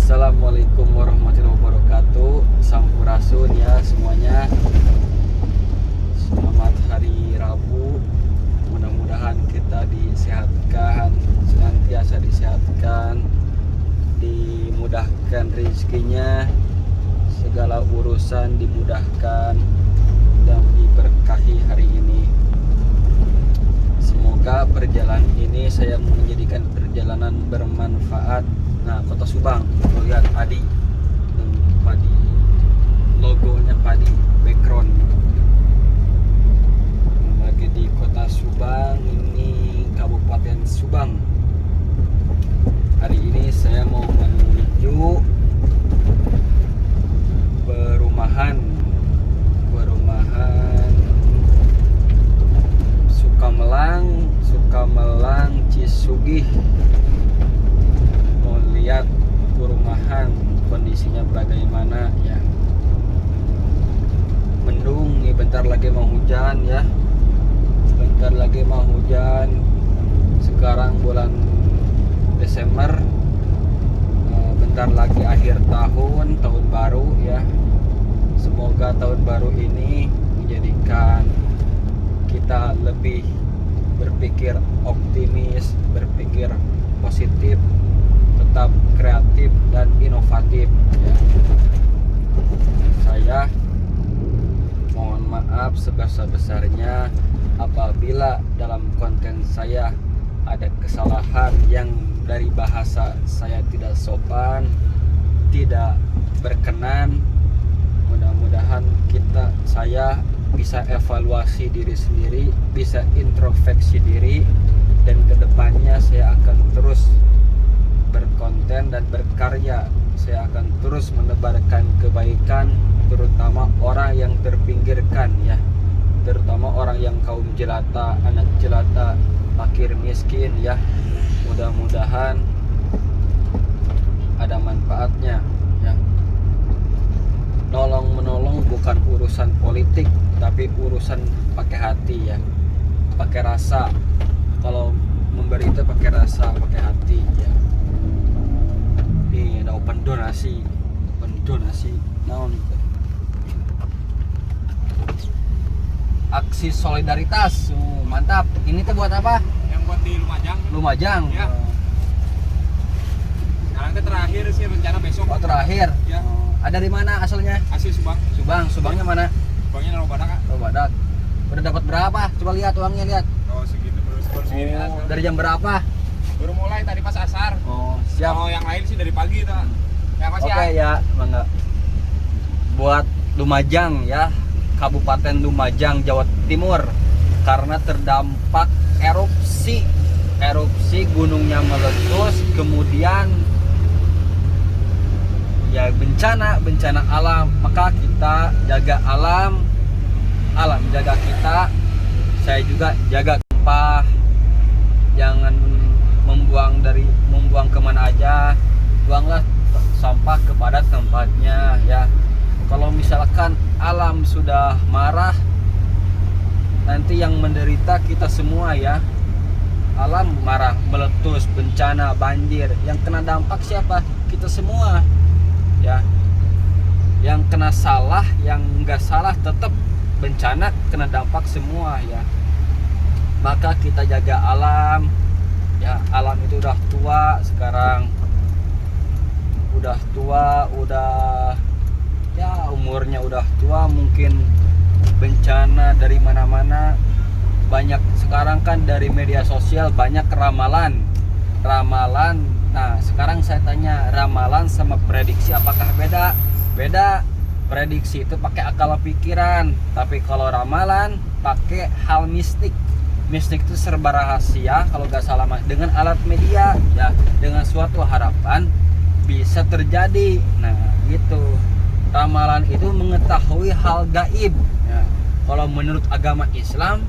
Assalamualaikum warahmatullahi wabarakatuh. Sampurasun ya semuanya. Selamat hari Rabu. Mudah-mudahan kita disehatkan, senantiasa disehatkan, dimudahkan rezekinya, segala urusan dimudahkan dan diberkahi hari ini. Semoga perjalanan ini saya menjadikan perjalanan bermanfaat. Nah, Kota Subang, lihat padi, logonya padi, background. Lagi di Kota Subang, ini Kabupaten Subang. Hari ini saya mau menuju perumahan Sukamelang Cisugih. Lihat perumahan kondisinya bagaimana ya. Mendung nih, bentar lagi mau hujan ya. Sekarang bulan Desember, bentar lagi akhir tahun baru ya. Semoga tahun baru ini menjadikan kita lebih berpikir optimis, berpikir positif, tetap kreatif dan inovatif ya. Saya mohon maaf sebesar-besarnya apabila dalam konten saya ada kesalahan yang dari bahasa saya tidak sopan, tidak berkenan. Mudah-mudahan saya bisa evaluasi diri sendiri, bisa introspeksi diri, dan kedepannya saya akan terus berkonten dan berkarya. Saya akan terus menebarkan kebaikan, terutama orang yang terpinggirkan ya, terutama orang yang kaum jelata, anak jelata, fakir miskin ya. Mudah-mudahan ada manfaatnya ya. Nolong menolong bukan urusan politik, tapi urusan pakai hati ya, pakai rasa. Kalau memberi itu pakai rasa, pakai hati ya. Ada open donasi naon itu, aksi solidaritas. Mantap. Ini tuh buat apa? Yang buat di Lumajang ya. Sekarang itu terakhir sih, rencana besok. Oh, terakhir ya. Ada di mana asalnya? Asli Subangnya mana? Subangnya Badak. Badak. Udah dapat berapa? Coba lihat uangnya, lihat. Oh, segitu segini. Dari jam berapa? Baru mulai tadi pas asar. Oh, siap. Oh, yang lain sih dari pagi tuh. Ya masih. Oke ya, mangga. Buat Lumajang ya, Kabupaten Lumajang, Jawa Timur, karena terdampak erupsi gunungnya meletus, kemudian ya bencana alam. Maka kita jaga alam jaga kita. Saya juga jaga sampah, jangan membuang kemana aja, buanglah sampah kepada tempatnya ya. Kalau misalkan alam sudah marah, nanti yang menderita kita semua ya. Alam marah, meletus, bencana, banjir, yang kena dampak siapa? Kita semua ya. Yang kena salah, yang enggak salah tetap bencana, kena dampak semua ya. Maka kita jaga alam ya. Alam itu udah tua sekarang, ya umurnya udah tua, mungkin bencana dari mana-mana banyak. Sekarang kan dari media sosial banyak ramalan. Nah, sekarang saya tanya, ramalan sama prediksi apakah beda? Beda. Prediksi itu pakai akal pikiran, tapi kalau ramalan pakai hal mistik. Mistik itu serba rahasia, kalau nggak salah dengan alat media ya, dengan suatu harapan bisa terjadi. Nah gitu, ramalan itu mengetahui hal gaib ya. Kalau menurut agama Islam,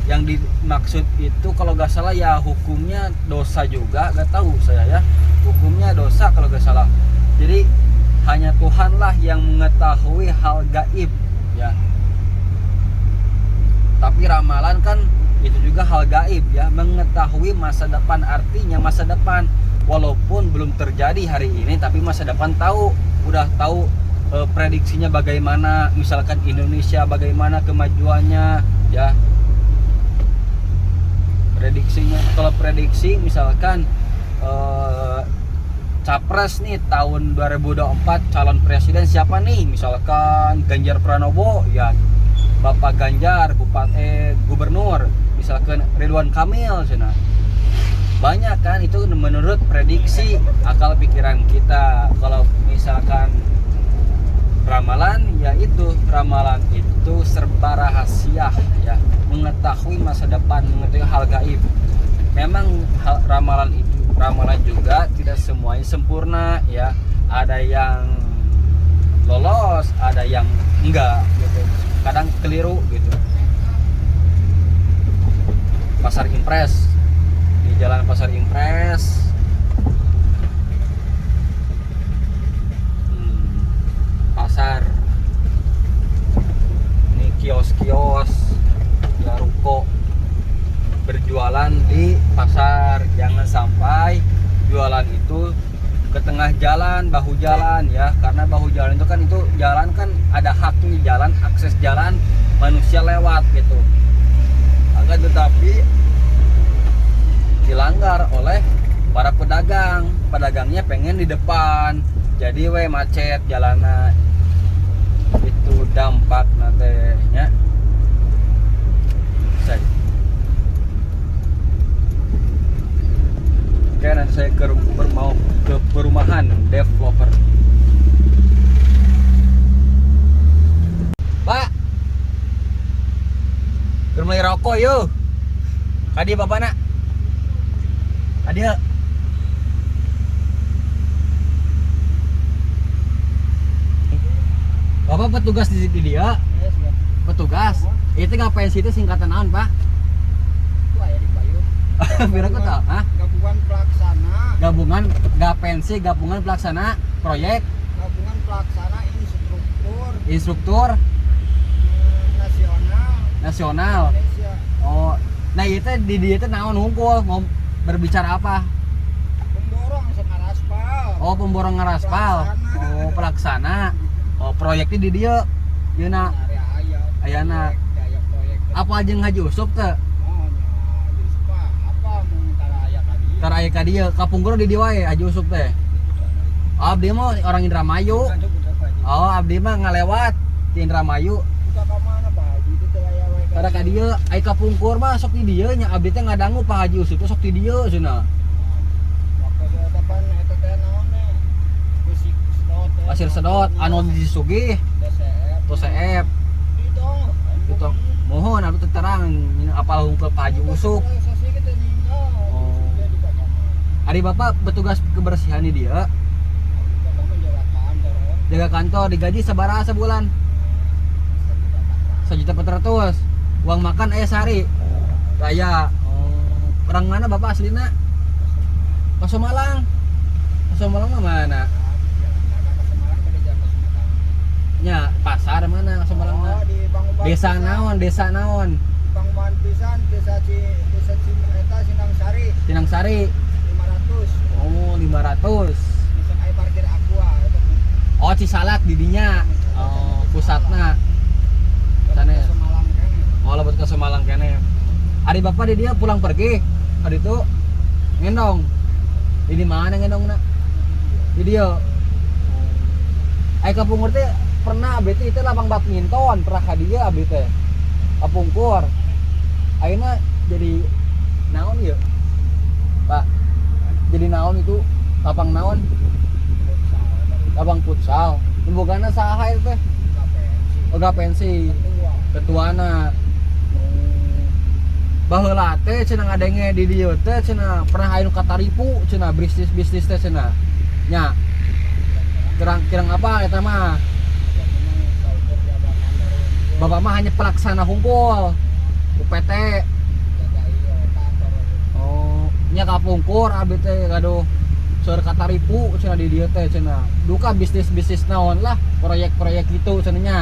yang dimaksud itu kalau nggak salah ya hukumnya dosa juga, nggak tahu saya ya, hukumnya dosa kalau nggak salah. Jadi hanya Tuhanlah yang mengetahui hal gaib ya. Tapi ramalan kan itu juga hal gaib ya, mengetahui masa depan, artinya masa depan walaupun belum terjadi hari ini tapi masa depan udah tahu prediksinya bagaimana, misalkan Indonesia bagaimana kemajuannya ya. Prediksinya, kalau prediksi misalkan capres nih tahun 2024 calon presiden siapa nih, misalkan Ganjar Pranowo ya, Bapak Ganjar, gubernur misalkan Ridwan Kamil cina. Banyak kan itu menurut prediksi akal pikiran kita. Kalau misalkan ramalan ya, itu ramalan itu serba rahasia ya, mengetahui masa depan, mengetahui hal gaib. Memang ramalan juga tidak semuanya sempurna ya, ada yang lolos, ada yang enggak gitu, kadang keliru gitu. Pasar Impres, di jalan Pasar Impres pasar ini, kios-kios ya, ruko berjualan di pasar. Jangan sampai jualan itu ke tengah jalan, bahu jalan ya, karena bahu jalan itu kan, itu jalan kan ada haknya, jalan, akses jalan, manusia lewat gitu. Akan tetapi dilanggar oleh para pedagang. Pedagangnya pengen di depan, jadi macet jalanan. Itu dampak nantinya. Oke, nanti saya mau ke perumahan developer. Pak, beli rokok yuk. Kadi bapak nak. Kadi ya. Bapak petugas di dia? Yes, ya. Petugas? Itu ngapain sih, itu singkatan naon, Pak? Itu aya di Payung. Biar aku tahu, hah? Gabungan pelaksana. Gabungan gapensi, gabungan pelaksana proyek, Gabungan pelaksana instruktur nasional. Indonesia. Oh, nah itu di dia itu naon hungkul, mau berbicara apa? Pemborong sekar aspal. Oh, pemborong ngaraspal. Oh, pelaksana. Oh, proyeknya di dia. Yeuna Area ayana. proyek. Apa aja Haji Usop teh? Oh, nya di Supa. Apa mau tara aya ka dieu? Tar aya ka dieu, kapungkur di dieu wae Haji Usop teh. Oh, abdi mah orang Indramayu. Oh, abdi mah ngalewat di Indramayu. Buka ka mana Pak Haji? Itu teh aya wae. Tada ka dieu, ai kapungkur mah sok di dieu nya, abdi teh ngadangu Pak Haji Usop teh sok di dieu cenah. Waktu depan eta teh naon teh? Fisik sedot. Pasir sedot anu disugih DCF. tuh CF. Itu. Gitu. Mohon abdi teh terang apal hungkul Pak Haji Usop. Oh. Ari bapak petugas kebersihan di dia. Jaga kantor digaji sabaraha sebulan? 1.400.000. Uang makan aya sehari. Raya. Oh. Orang mana bapak aslina? Kasomalang. Kasomalang mah mana? Nya pasar mana Kasomalang mah? Desa naon? Desa naon? Pangman pisan desa eta Sindang Sari Tinang Sari. 500. Oh, 500. Bisa aya parkir aqua eta. Oh, Cisalak di dinya. Oh, pusatna. Sana ya? Semalang kene. Oh, lebet ke Semalang kene. Ari bapak di dia pulang pergi. Hari itu ngendong. Di mana ngendongna? Di dia. Ai kapungkur teh pernah abdi teh lapang badminton, pernah ka dia abdi teh. Kapungkur. Ayeuna jadi naon ya? Pak. Jadi naon itu? Lapang naon? Lapang futsal. Pembogana saha itu teh? Oga pensi. Ketuana. Baheula teh cenah ngadenge di dieu teh cenah pernah aya nu kataripu cenah bisnis teh cenah. Nya. Kirang apa eta mah? Bapak mah hanya pelaksana hungkul. UPT. Oh, nya kapungkur abdi teh gaduh seur kataripu cenah di dieu teh cenah. Duka bisnis naon lah, proyek-proyek itu cenah nya.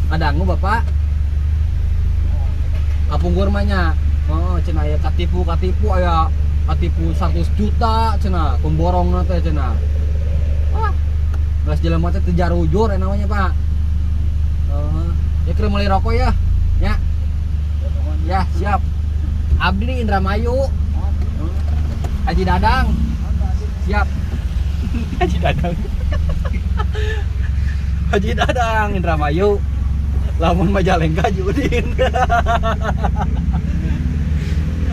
Adangu bapak. Kapungkur mah nya. Oh, cenah aya katipu aya atipu 100 juta cenah pemborong teh cenah. Geus jelema teh teu jarujur namanya Pak. Ya keur meuli rokok ya. Ya. Ya, siap. Abdi di Indramayu. Haji Dadang. Siap. Haji Dadang. Haji Dadang Indramayu. Lamun Majalengka Haji Udin.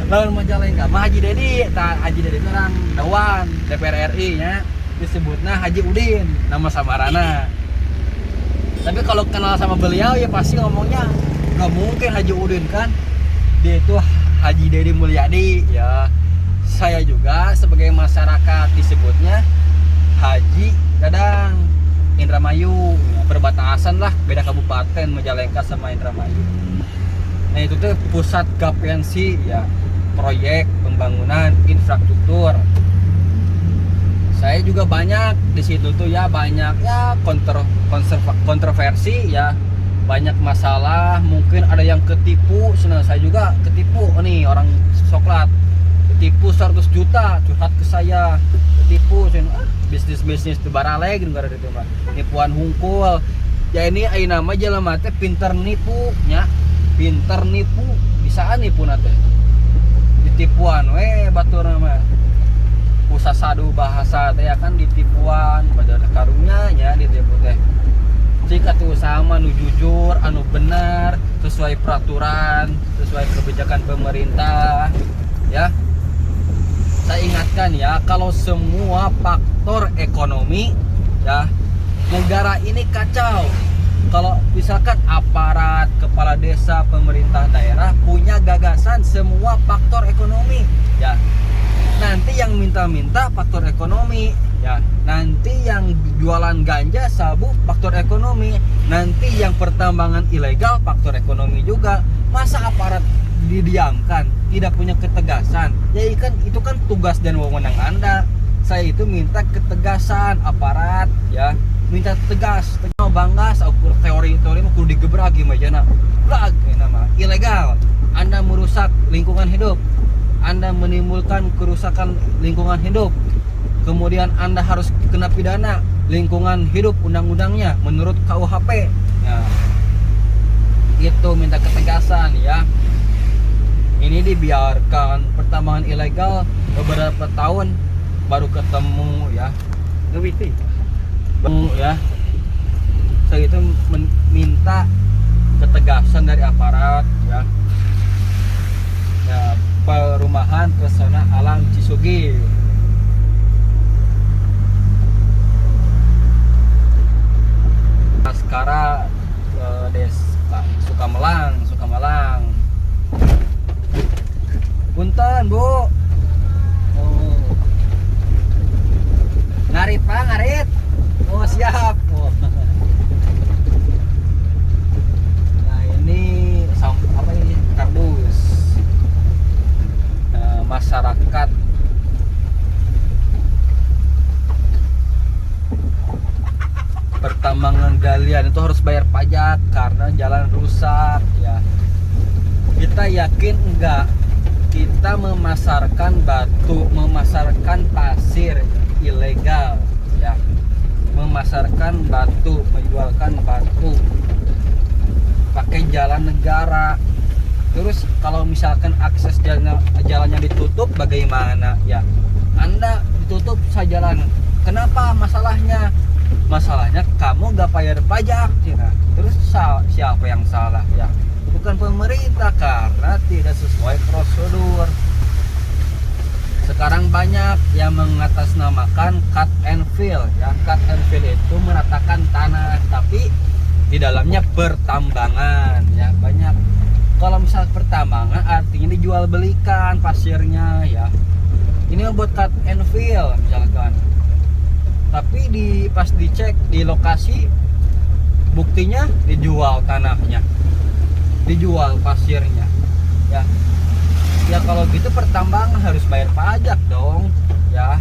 Lamun Majalengka mah Haji Dedi, Haji Dedi itu orang Dewan DPR RI nya disebutna Haji Udin nama samarana. Tapi kalau kenal sama beliau ya pasti ngomongnya nggak mungkin Haji Udin kan, dia itu Haji Dedi Mulyadi ya. Saya juga sebagai masyarakat disebutnya Haji Dadang Indramayu ya, perbatasan lah beda kabupaten Majalengka sama Indramayu. Nah itu tuh pusat gapensi ya, proyek pembangunan infrastruktur. Saya juga banyak di situ tuh ya, banyak ya kontroversi ya, banyak masalah, mungkin ada yang ketipu. Saya juga ketipu nih, orang coklat ketipu 100 juta curhat ke saya, ketipu bisnis itu baraleg negara itu mah nipuan hungkul ya. Ini ayeuna mah jelema teh pinter nipu nya, pinter nipu bisaan nipu teh ditipuan we baturna mah pusat sadu bahasa teh kan ditipuan pada karunya nya ditipu teh. Jika tuh sama nu jujur anu benar sesuai peraturan sesuai kebijakan pemerintah ya. Saya ingatkan ya, kalau semua faktor ekonomi ya, negara ini kacau. Kalau misalkan aparat, kepala desa, pemerintah daerah punya gagasan semua faktor ekonomi ya, nanti yang minta-minta faktor ekonomi ya, nanti yang jualan ganja, sabu faktor ekonomi, nanti yang pertambangan ilegal faktor ekonomi juga. Masa aparat didiamkan, tidak punya ketegasan? Ya kan itu kan tugas dan wewenang Anda. Saya itu minta ketegasan aparat ya, minta tegas, banggas ukur teori mah kudu digebrak gimana blag nama ilegal. Anda merusak lingkungan hidup, Anda menimbulkan kerusakan lingkungan hidup, kemudian Anda harus kena pidana lingkungan hidup undang-undangnya menurut KUHP ya. Itu minta ketegasan ya. Ini dibiarkan pertambangan ilegal beberapa tahun baru ketemu ya, ngewiti ya. Saya itu minta ketegasan dari aparat ya. Ya, perumahan pesona alam Cisugi. Sekarang Sukamalang. Punten Bu. Oh. Ngarit Pak, ngarit. Oh siap. Oh. Nah ini apa ini kardus. Masyarakat pertambangan galian itu harus bayar pajak karena jalan rusak ya. Kita yakin enggak kita memasarkan batu, memasarkan pasir ilegal ya, memasarkan batu, menjualkan batu pakai jalan negara. Terus kalau misalkan akses jalannya ditutup bagaimana ya? Anda ditutup saja jalan, kenapa masalahnya? Masalahnya kamu gak bayar pajak ya. Terus siapa yang salah ya? Bukan pemerintah karena tidak sesuai prosedur. Sekarang banyak yang mengatasnamakan cut and fill ya. Cut and fill itu meratakan tanah tapi di dalamnya pertambangan ya. Banyak kalau misal pertambangan artinya dijual belikan pasirnya ya. Ini buat cut and fill misalkan. Tapi pas dicek di lokasi buktinya dijual tanahnya, dijual pasirnya ya. Ya kalau gitu pertambangan harus bayar pajak dong ya.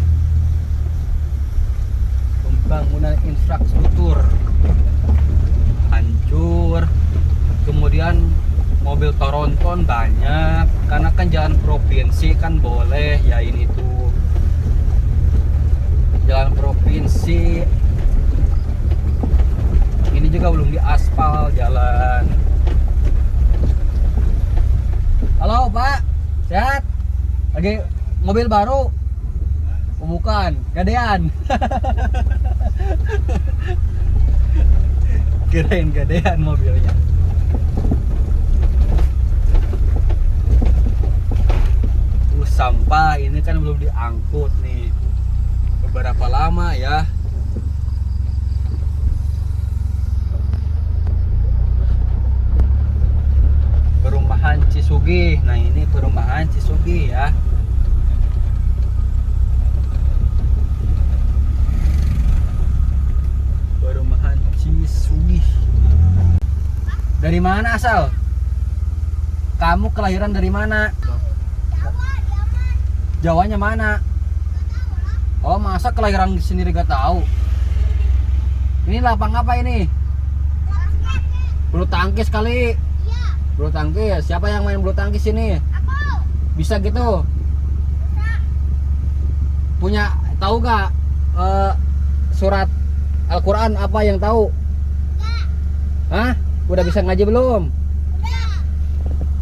Pembangunan infrastruktur hancur, kemudian mobil tronton banyak, karena kan jalan provinsi kan boleh ya, ini tuh jalan provinsi. Ini juga belum diaspal jalan. Halo Pak, sehat? Lagi mobil baru? Oh, bukan, gadean. Kirain gadean mobilnya. Sampah ini kan belum diangkut nih. Beberapa lama ya. Perumahan Cisugih. Nah, ini perumahan Cisugih ya. Perumahan Cisugih. Dari mana asal? Kamu kelahiran dari mana? Jawanya mana? Oh, masa kelahiran sendiri gak tahu? Ini lapang apa ini? Bulu tangkis kali. Bulu tangkis. Siapa yang main bulu tangkis ini? Bisa gitu? Punya tahu gak surat Al-Quran apa yang tahu? Hah? Udah bisa ngaji belum?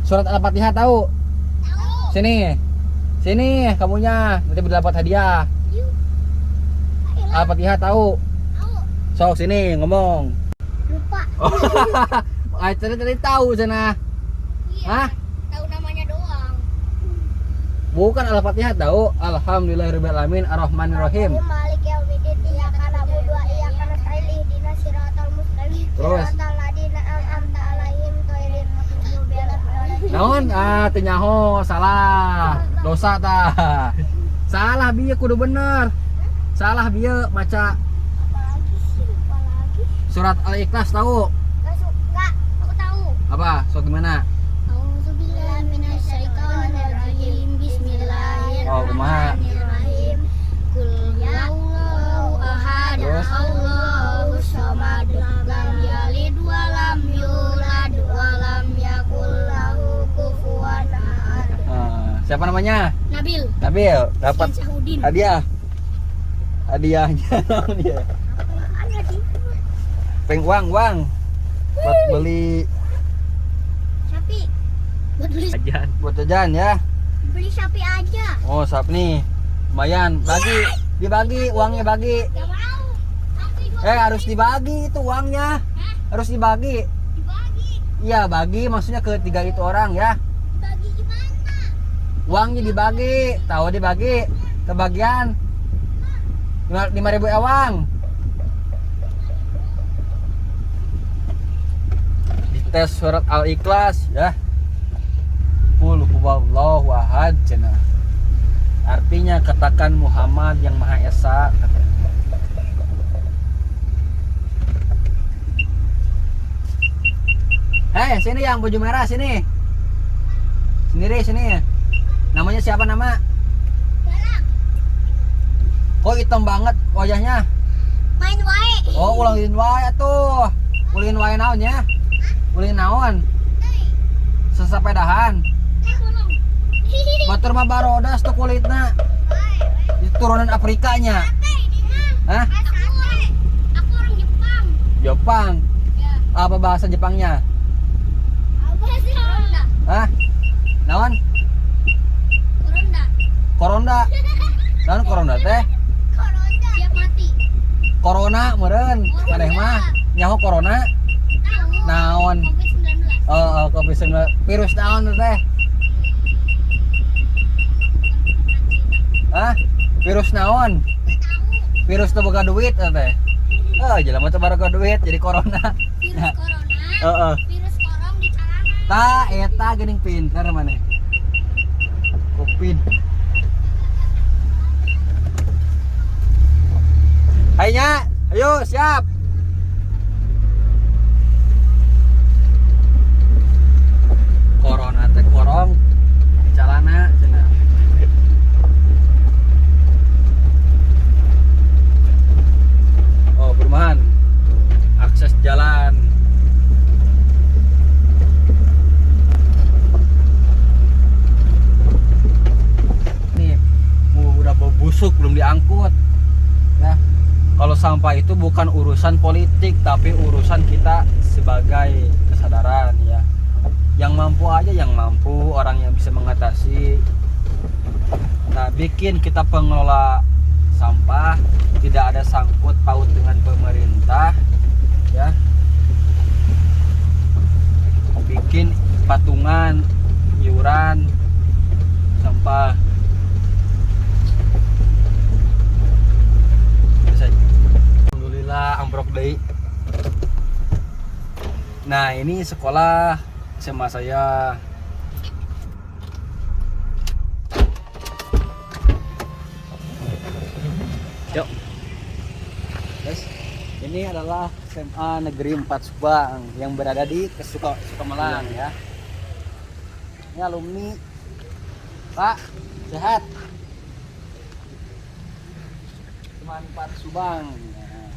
Surat Al-Fatihah tahu? Sini. Sini kamunya, nanti dapat hadiah. Al-Fatihah tahu? Sok sini ngomong. Lupa. Oh, tadi tahu sana. Iya. Hah? Tahu namanya doang. Bukan Al-Fatihah tahu? Alhamdulillahirabbil alamin arrahmanirrahim. Malik yaumiddin iyyaka na'budu wa iyyaka nasta'in ihdinas siratal mustaqim. Terus? Siratal ladzina an'amta 'alaihim ghairil maghdubi 'alaihim. Naon? Teu nyaho, salah. Dosa tah. Salah bieu kudu bener. Salah bieu maca Apalagi sih? Apalagi? surat Al-Ikhlas tahu? Enggak, aku tahu. Apa? Sok gimana? Auzubillahi minasyaitonirrajim. Oh, kumaha? Bismillahirrahmanirrahim. Qul huwallahu ahad. Terus? Allahus samad. Lam yalid wa lam yulad wa lam yakul lahu kufuwan ahad. Siapa namanya? Nabil. Nabil, dapat Syahudin. hadiah. Hadiahnya naon dia? Apaan tadi? Peng uang buat beli Sapi. Buat beli jajan. Buat jajan ya. beli sapi aja. Oh, sap nih. Lumayan, dibagi uangnya bagi. Gak mau. Sapi gua Harus dibagi itu uangnya. Harus dibagi. dibagi. Iya, bagi maksudnya ke 3 itu orang ya. Bagi gimana? Uangnya dibagi, tahu dibagi kebagian 5.000 ewang. Dites surat Al-Ikhlas ya. Qul huwallahu ahad cenah. Artinya katakan Muhammad yang Maha Esa katanya. Hei, sini yang baju merah sini. Sendiri sini. Namanya siapa nama? Galak. Kok hitam banget wajahnya? Main wae. Oh, ulangin wae atuh. Ulin wae naon ya? Ulin naon? Sesepedahan. Tolong. Batur mah barodas tuh kulitna. Itu turunan Afrikanya. Hah? Aku orang Jepang. Jepang. Ya. Apa bahasa Jepangnya? Apa sih? Koronda. Hah? Naon? Koronda. Koronda. Naon koronda teh? Koronda. Siap mati. Corona meureun. Maneh mah nyaho corona. Tahu. Naon? COVID-19. Covid-19. Virus naon tuh teh? Hah? Virus naon? Gak tahu. Virus teu boga duit teh. Jelema teu boga duit jadi corona. Virus corona. Heeh. Virus korong di celana. Ta eta geuning pinter maneh. Covid. Haynya, ayo siap. Corona teh korong di celana cenah. Oh, perumahan. Akses jalan. kalau sampah itu bukan urusan politik tapi urusan kita sebagai kesadaran ya. Yang mampu aja, yang mampu, orang yang bisa mengatasi. Nah, bikin kita pengelola sampah tidak ada sangkut paut dengan pemerintah ya. Bikin patungan iuran sampah. Alhamdulillah ambrok deui. Nah, ini sekolah SMA saya. Yuk. Guys, ini adalah SMA Negeri 4 Subang yang berada di Sukamelang ya. Ini alumni. Pak, sehat. SMA 4 Subang. Nah,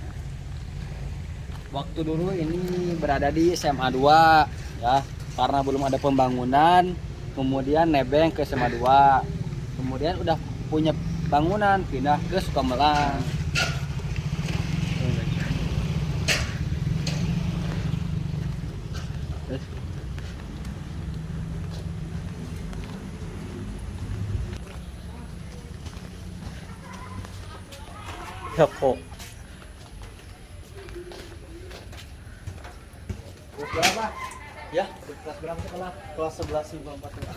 waktu dulu ini berada di SMA 2 ya, karena belum ada pembangunan, kemudian nebeng ke SMA 2. Kemudian udah punya bangunan pindah ke Sukamelang. Kelas berapa? Ya, kelas berapa sekolah? Kelas 11 54.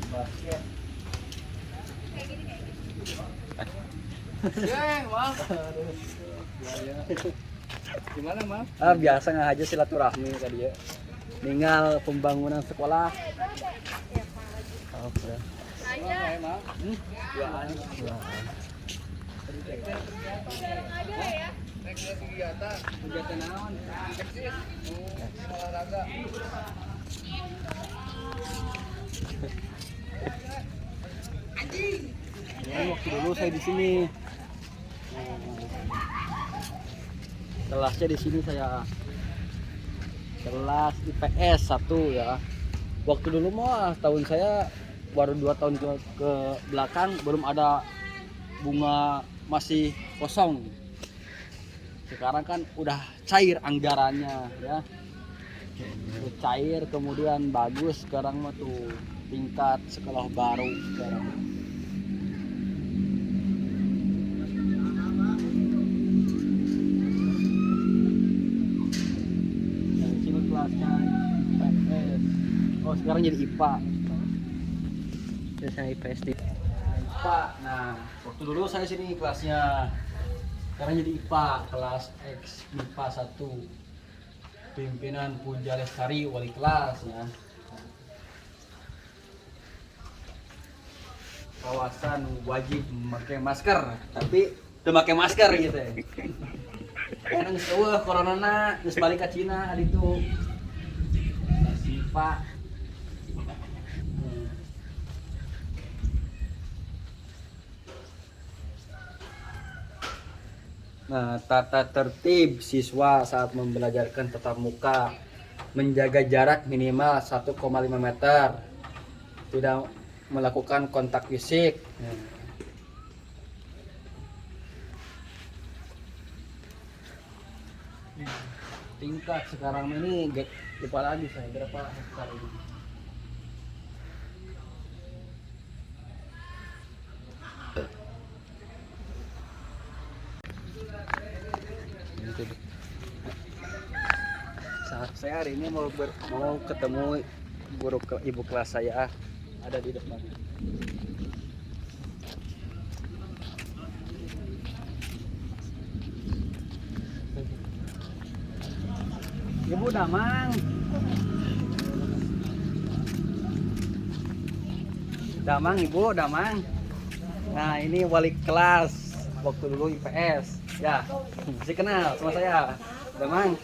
Basket. Bang. Gimana, Mam? Biasa nggak aja silaturahmi tadi ya. Tinggal pembangunan sekolah. Oh, udah. Duaan. Kegiatan naon? Olahraga. Waktu dulu saya di sini. Kelasnya di sini saya. Kelas IPS 1 ya. Waktu dulu mah tahun saya baru 2 tahun ke belakang belum ada bunga, masih kosong. Sekarang kan udah cair anggarannya ya. Udah cair, kemudian bagus sekarang mah tuh tingkat sekolah baru sekarang. Yang sini kelasnya IPS. Oh, sekarang jadi IPA. Saya IPS di IPA. Nah, waktu dulu saya sini kelasnya. Sekarang jadi IPA kelas X IPA 1. Pimpinan Puja Lestari wali kelas ya. Kawasan wajib memakai masker, tapi udah pakai masker gitu ya. Karena geus corona geus balik ke Cina adi itu. IPA. Nah, tata tertib siswa saat membelajarkan tatap muka, menjaga jarak minimal 1,5 meter, tidak melakukan kontak fisik. Tingkat sekarang ini lupa lagi saya berapa hektar ini. Saya hari ini mau ketemu guru ibu kelas saya, ada di depan. Ibu Damang. Damang, Ibu Damang. Nah, ini wali kelas waktu dulu IPS. Ya, masih kenal sama saya. Damang.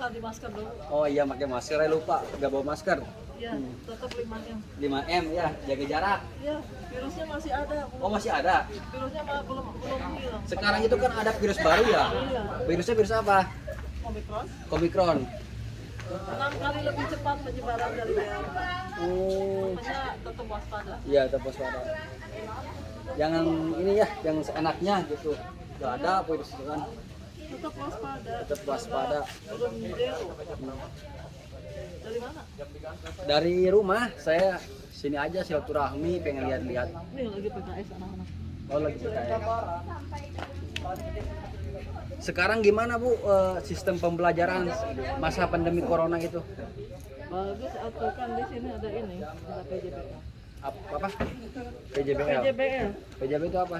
Di masker dulu. Oh iya, pakai masker, saya lupa nggak bawa masker. Iya, tetap 5M. 5M ya, jaga jarak. Iya, virusnya masih ada. Oh, masih ada. Virusnya belum hilang. Sekarang itu kan ada virus baru ya. Iya. Virusnya virus apa? Omikron. Omikron. 6 kali lebih cepat penyebaran dari delta. Oh, Makanya tetap waspada. iya tetap waspada. Jangan ini ya, yang seenaknya gitu. Gak ada virus itu kan. Tetap waspada. Tetap waspada. Belum zero. Dari mana? Dari rumah saya sini aja silaturahmi, pengen lihat-lihat. Ini lagi PKS anak-anak. Oh lagi PKS. Sekarang gimana Bu sistem pembelajaran masa pandemi corona itu? Bagus atau kan di sini ada ini, ada PJBL. Apa? PJBL. PJBL, PJBL itu apa?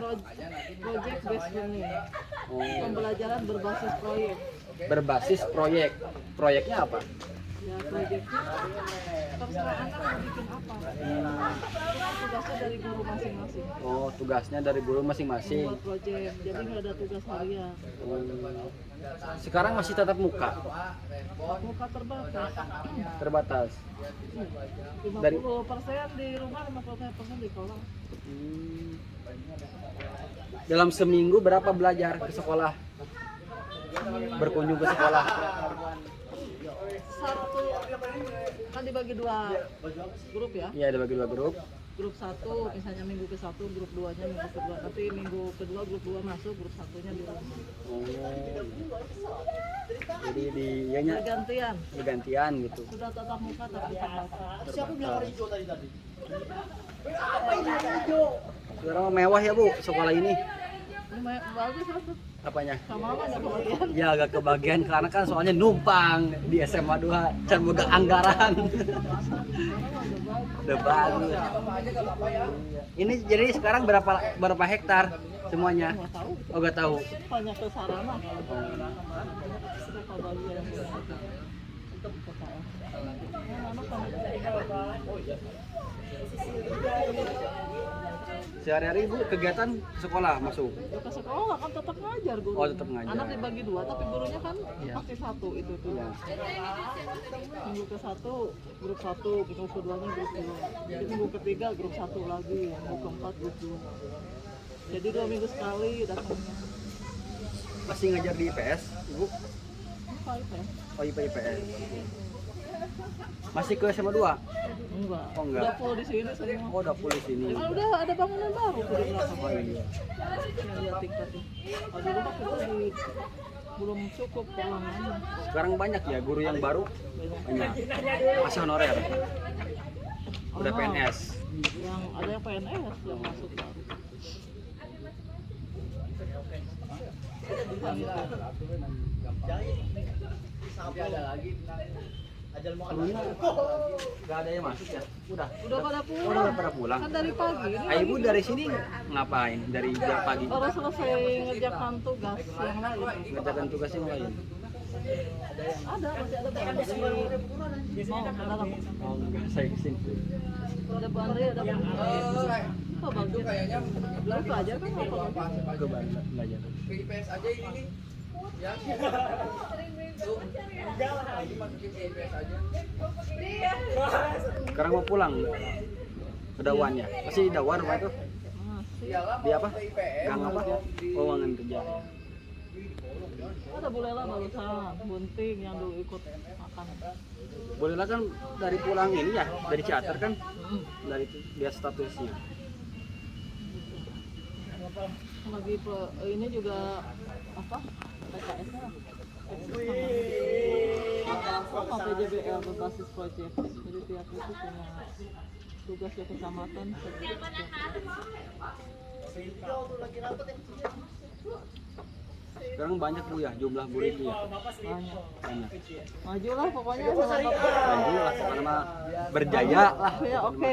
Project Based Learning. Oh, Pembelajaran berbasis proyek. berbasis proyek. Proyeknya apa? Ya proyeknya terserah anak mau bikin apa. Tugasnya dari guru masing-masing. Oh, tugasnya dari guru masing-masing. Membuat proyek, jadi nggak ada tugas harian. Oh. Sekarang masih tetap muka, Muka terbatas. terbatas. 50% di rumah, 50% di sekolah. Dalam seminggu berapa belajar ke sekolah? Berkunjung ke sekolah? Satu kan dibagi 2 grup ya. Iya, ada bagi 2 grup. Grup 1 misalnya minggu ke-1, grup 2-nya minggu ke-2. Nanti minggu ke-2 grup 2 masuk, grup 1-nya di rumah. Oh. Jadi di ianya Bergantian. bergantian gitu. Sudah tatap muka tapi terbatas. Siapa bilang warna hijau tadi? Sekarang mewah ya Bu sekolah ini. Ini bagus apa? Apanya? Sama apa nggak kebagian? Ya agak kebagian karena kan soalnya numpang di SMA 2 can boga anggaran. Udah bagus. Ini jadi sekarang berapa hektar semuanya? Nggak tahu. Oh gak tahu. Banyak ke sarana. Berapa bagian? Untuk PKS. Anak Sehari-hari Bu kegiatan sekolah masuk. ya ke sekolah kan tetap ngajar guru. Oh, tetap ngajar. Anak dibagi 2 tapi gurunya kan Iya. pasti 1 itu tuh. Iya. Minggu ke-1 grup 1, minggu ke-2-nya grup 2. Jadi minggu ke-3 grup 1 lagi, minggu ke-4 grup 2. Jadi 2 minggu sekali datangnya. Masih ngajar di IPS, Ibu? Apa itu ya? Oh IPS. Masih ke SMA 2? Enggak. Oh, enggak. Udah full di sini semua. Oh udah full di sini. Kan udah ada bangunan baru tuh di belakang. Oh iya. Yang lihat tingkatnya. Kalau dulu waktu itu belum cukup ruangannya. Sekarang banyak ya guru yang baru? Banyak. Masih honorer? Udah Oh, PNS? Yang ada yang PNS yang masuk baru. Gurunya nggak ada yang masuk ya? Udah? Udah pada pulang. Oh, udah pada pulang? Kan dari pagi. Ini Ah, Ibu dari sini ngapain? Dari jam pagi? baru selesai ngerjakan tugas yang lain. Ngerjakan tugas yang lain? Ada, masih ada Bu Andri. Mau ke dalam. Oh, enggak, saya kesini. Ada Bu Andri, ada Bu Andri. Oh, bagus. Belum pelajar kan apa bagus. Ke belajar. IPS aja ini nih. Ya. Sekarang mau pulang ke Dawannya. Masih di Dawan rumah itu? Masih. Di apa? Gang apa? Oh, ruangan kerja. Ada Bu Lela barusan, bunting yang dulu ikut makan. Bolehlah kan dari pulang ini ya, dari Ciater kan? Dari itu lihat statusnya. Lagi ini juga apa? PKS-nya. Sama PJBL berbasis proyek. Jadi tiap itu punya tugas di kecamatan. Sekarang banyak Bu ya jumlah guru itu ya. Banyak. Banyak. Majulah pokoknya sama Bapak. Maju lah karena berjaya lah. Ya oke.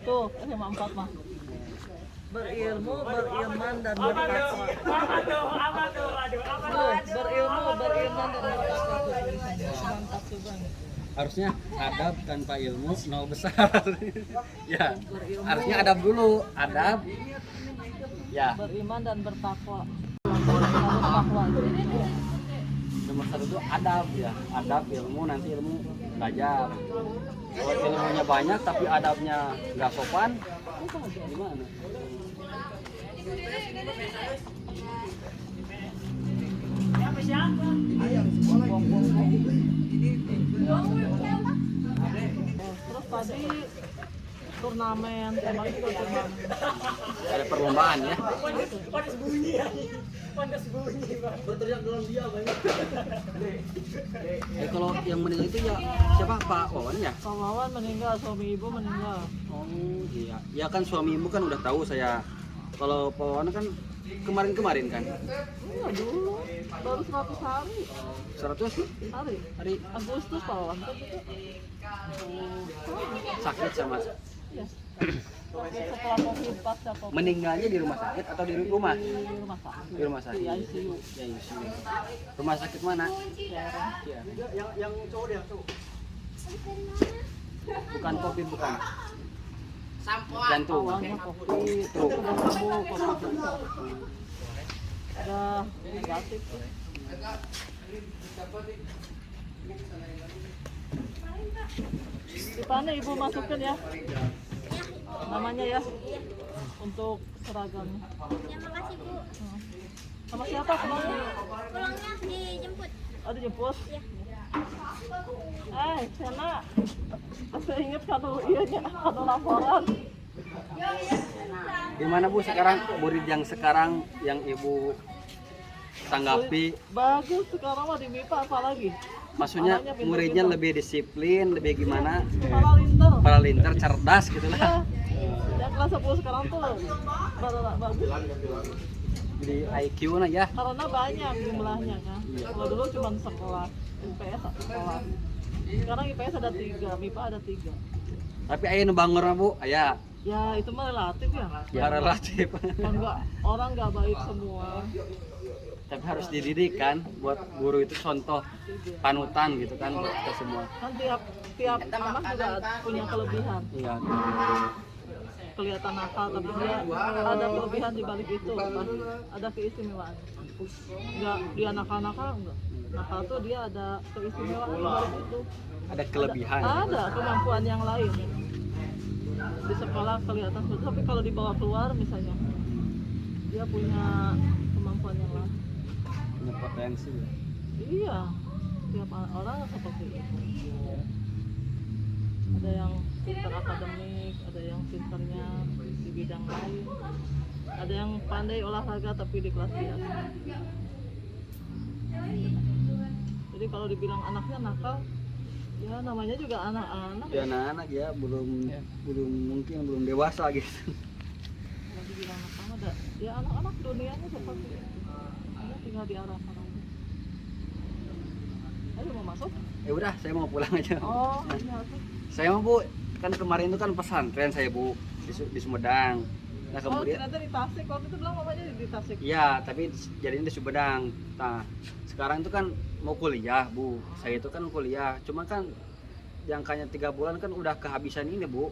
Tuh, SMA 4 mah. Berilmu, beriman dan bertakwa. Tuh, berilmu, beriman dan bertakwa tuh tulisannya. Mantap tuh Bang. Harusnya adab tanpa ilmu nol besar. Ya, harusnya adab dulu, adab. Ya, Beriman dan bertakwa. Harus takwa itu. nomor 1 itu adab ya, adab ilmu nanti ilmu belajar. Kalau ilmunya banyak tapi adabnya nggak sopan, gimana? Terus tadi turnamen, kemarin juga turnamen. Ada perlombaan ya. Kalau yang meninggal itu ya siapa, Pak Wawan ya? Pak Wawan meninggal, suami ibu meninggal. Oh iya, ya kan suami ibu kan udah tahu saya. Kalau Pak Wawan kan kemarin-kemarin kan. Enggak dulu, baru 100 hari. 100 hari Agustus Pak Wawan kan itu. sakit sama. Iya. Setelah COVID pasca COVID. Meninggalnya di rumah sakit atau di rumah? Di rumah sakit. Di rumah sakit. Di ICU. Ya, ICU. Rumah sakit mana? Daerah. Ya. Yang cowok dia tuh. Bukan COVID, bukan. Jantung. Awalnya COVID, Stroke. udah sembuh COVID juga. Udah negatif tuh. Ipane ibu masukin ya, namanya ya, untuk seragamnya. Ya makasih Bu. Sama siapa pulangnya? Pulangnya dijemput. Oh dijemput? Iya. Sana, saya ingat kado ianya, kado laporan. Gimana Bu sekarang murid yang sekarang yang Ibu tanggapi? Bagus sekarang mah di MIPA apalagi? Maksudnya Anaknya muridnya pintar-pintar. lebih disiplin, lebih gimana? Paralinter. Paralinter, cerdas gitu Ya, lah. yang kelas 10 sekarang tuh bagus. Jadi IQ nah ya. Karena banyak jumlahnya kan. Kalau dulu cuma sekolah, IPS satu sekolah. Sekarang IPS ada 3, MIPA ada 3. Tapi aya nu bangor mah Bu, aya. Ya itu mah relatif ya. Ya relatif. Kan orang nggak baik semua. Tapi harus dididik kan buat guru itu contoh panutan gitu kan buat kita semua. Kan tiap anak juga punya kelebihan. Iya. Kelihatan nakal tapi dia ada kelebihan di balik itu kan. Ada keistimewaan. Enggak dia nakal-nakal enggak. Nakal tuh dia ada keistimewaan di balik itu. Ada kelebihan. Ada kemampuan yang lain. Di sekolah kelihatan seperti itu, tapi kalau dibawa keluar misalnya dia punya kemampuan yang lain. Punya potensi ya. Iya, tiap orang seperti itu. Ada yang pintar akademik, ada yang pintarnya di bidang lain, ada yang pandai olahraga tapi di kelas biasa. Jadi kalau dibilang anaknya nakal, ya namanya juga anak-anak. Ya anak-anak ya belum dewasa gitu. Kalau dibilang nakal ada, ya anak-anak dunianya seperti itu. Hanya tinggal diarahkan aja. Ayo mau masuk? Ya udah, saya mau pulang aja. Oh, iya tuh. Saya mau Bu, kan kemarin itu kan pesantren saya Bu di Sumedang. Nah Oh, kemudian ternyata di Tasik. Waktu itu bilang mamanya di Tasik. iya, tapi jadinya di Sumedang. Nah, sekarang itu kan mau kuliah, Bu. Saya itu kan kuliah, cuma kan jangkanya 3 bulan kan udah kehabisan ini, Bu.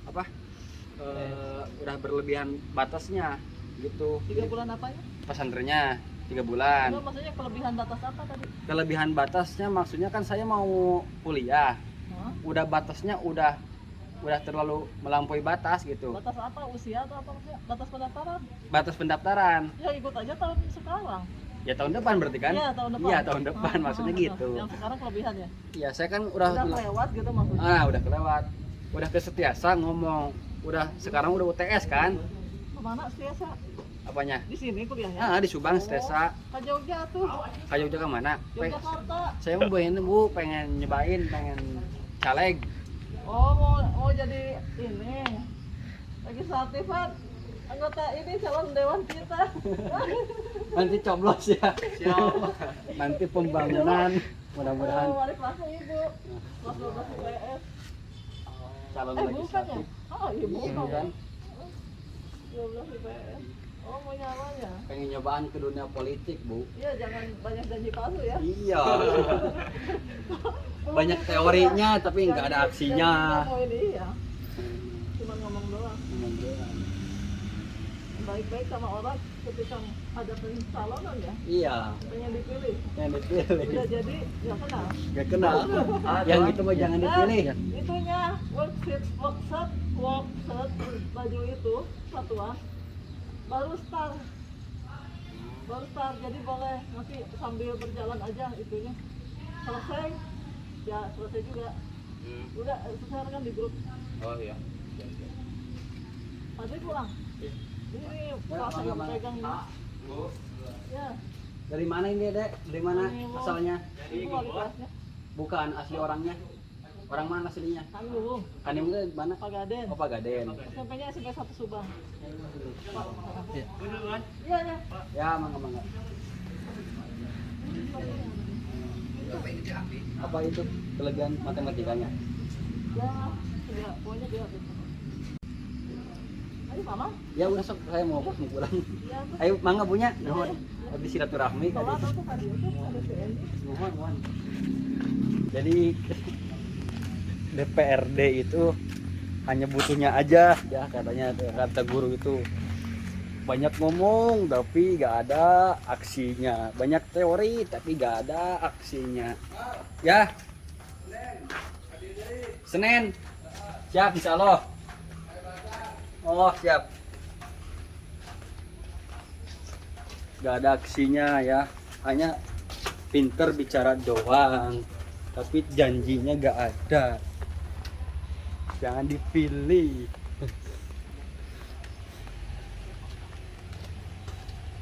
Apa? Udah berlebihan batasnya gitu. 3 bulan apanya? Pesantrennya 3 bulan. Itu maksudnya kelebihan batas apa tadi? Kelebihan batasnya maksudnya kan saya mau kuliah. Hah? Udah batasnya udah terlalu melampaui batas gitu. Batas apa? Usia atau apa maksudnya? Batas pendaftaran? Batas pendaftaran. Ya ikut aja tahun sekarang. Ya tahun depan berarti kan? Iya tahun depan. Iya, tahun depan maksudnya gitu. Yang sekarang kelebihan ya? Iya, saya kan Udah kelewat gitu maksudnya? udah kelewat. Udah ke Setiasa ngomong. Sekarang udah UTS kan? Kemana Setiasa? Apanya? Di sini kuliahnya? Di Subang Setiasa. Ke Jogja tuh. Kayu ke mana? Yogyakarta. Saya mau pengen nyobain, pengen caleg. Oh mau jadi ini legislatif kan? Anggota ini calon dewan kita. Nanti coblos ya. Nanti pembangunan mudah-mudahan Oh, wali kelasnya ibu. Kelas 12 IPS. calon Bukan ya? legislatif. Oh iya bukan. Kan 12 IPS. Oh mau nyamanya? pengen nyobaan ke dunia politik, Bu. Iya jangan banyak janji palsu ya. Iya. Banyak teorinya tapi nggak ada aksinya. Mau ini ya. Cuma ngomong doang. Baik-baik sama orang ketika ada pencalonan ya. Iya, Pengen dipilih. yang dipilih. Udah jadi ya kenal. Gak kenal. Yang itu mah jangan dipilih. Itunya worksheet baju itu satuan baru start jadi boleh nanti sambil berjalan aja itunya selesai ya selesai juga. Udah sekarang kan di grup. Oh iya. Padahal pulang. Ini puasa yang pegang ini. Ya. Dari mana ini, Dek? Dari mana asalnya? Ibu wali kelasnya. Bukan asli orangnya. Orang mana aslinya? Kami dulu. Kanim itu mana? Pagaden. Oh, Pagaden. SMP-nya SMP 1 Subang. Iya. Iya, ya. Ya, mangga. Apa itu kelebihan matematikanya? Ya, pokoknya dia. Ayo, Mama. Ya udah sok, saya mau pulang. Iya, tuh. Ayo mangga punya. Nuhun. Habis silaturahmi Kalau kan. tuh tadi itu ada CND. Nuhun. Jadi DPRD itu hanya butuhnya aja ya, katanya kata guru itu. Banyak ngomong tapi gak ada aksinya, banyak teori tapi gak ada aksinya ya. Senin siap insya Allah. Oh siap. Gak ada aksinya ya, hanya pinter bicara doang tapi janjinya gak ada. Jangan dipilih.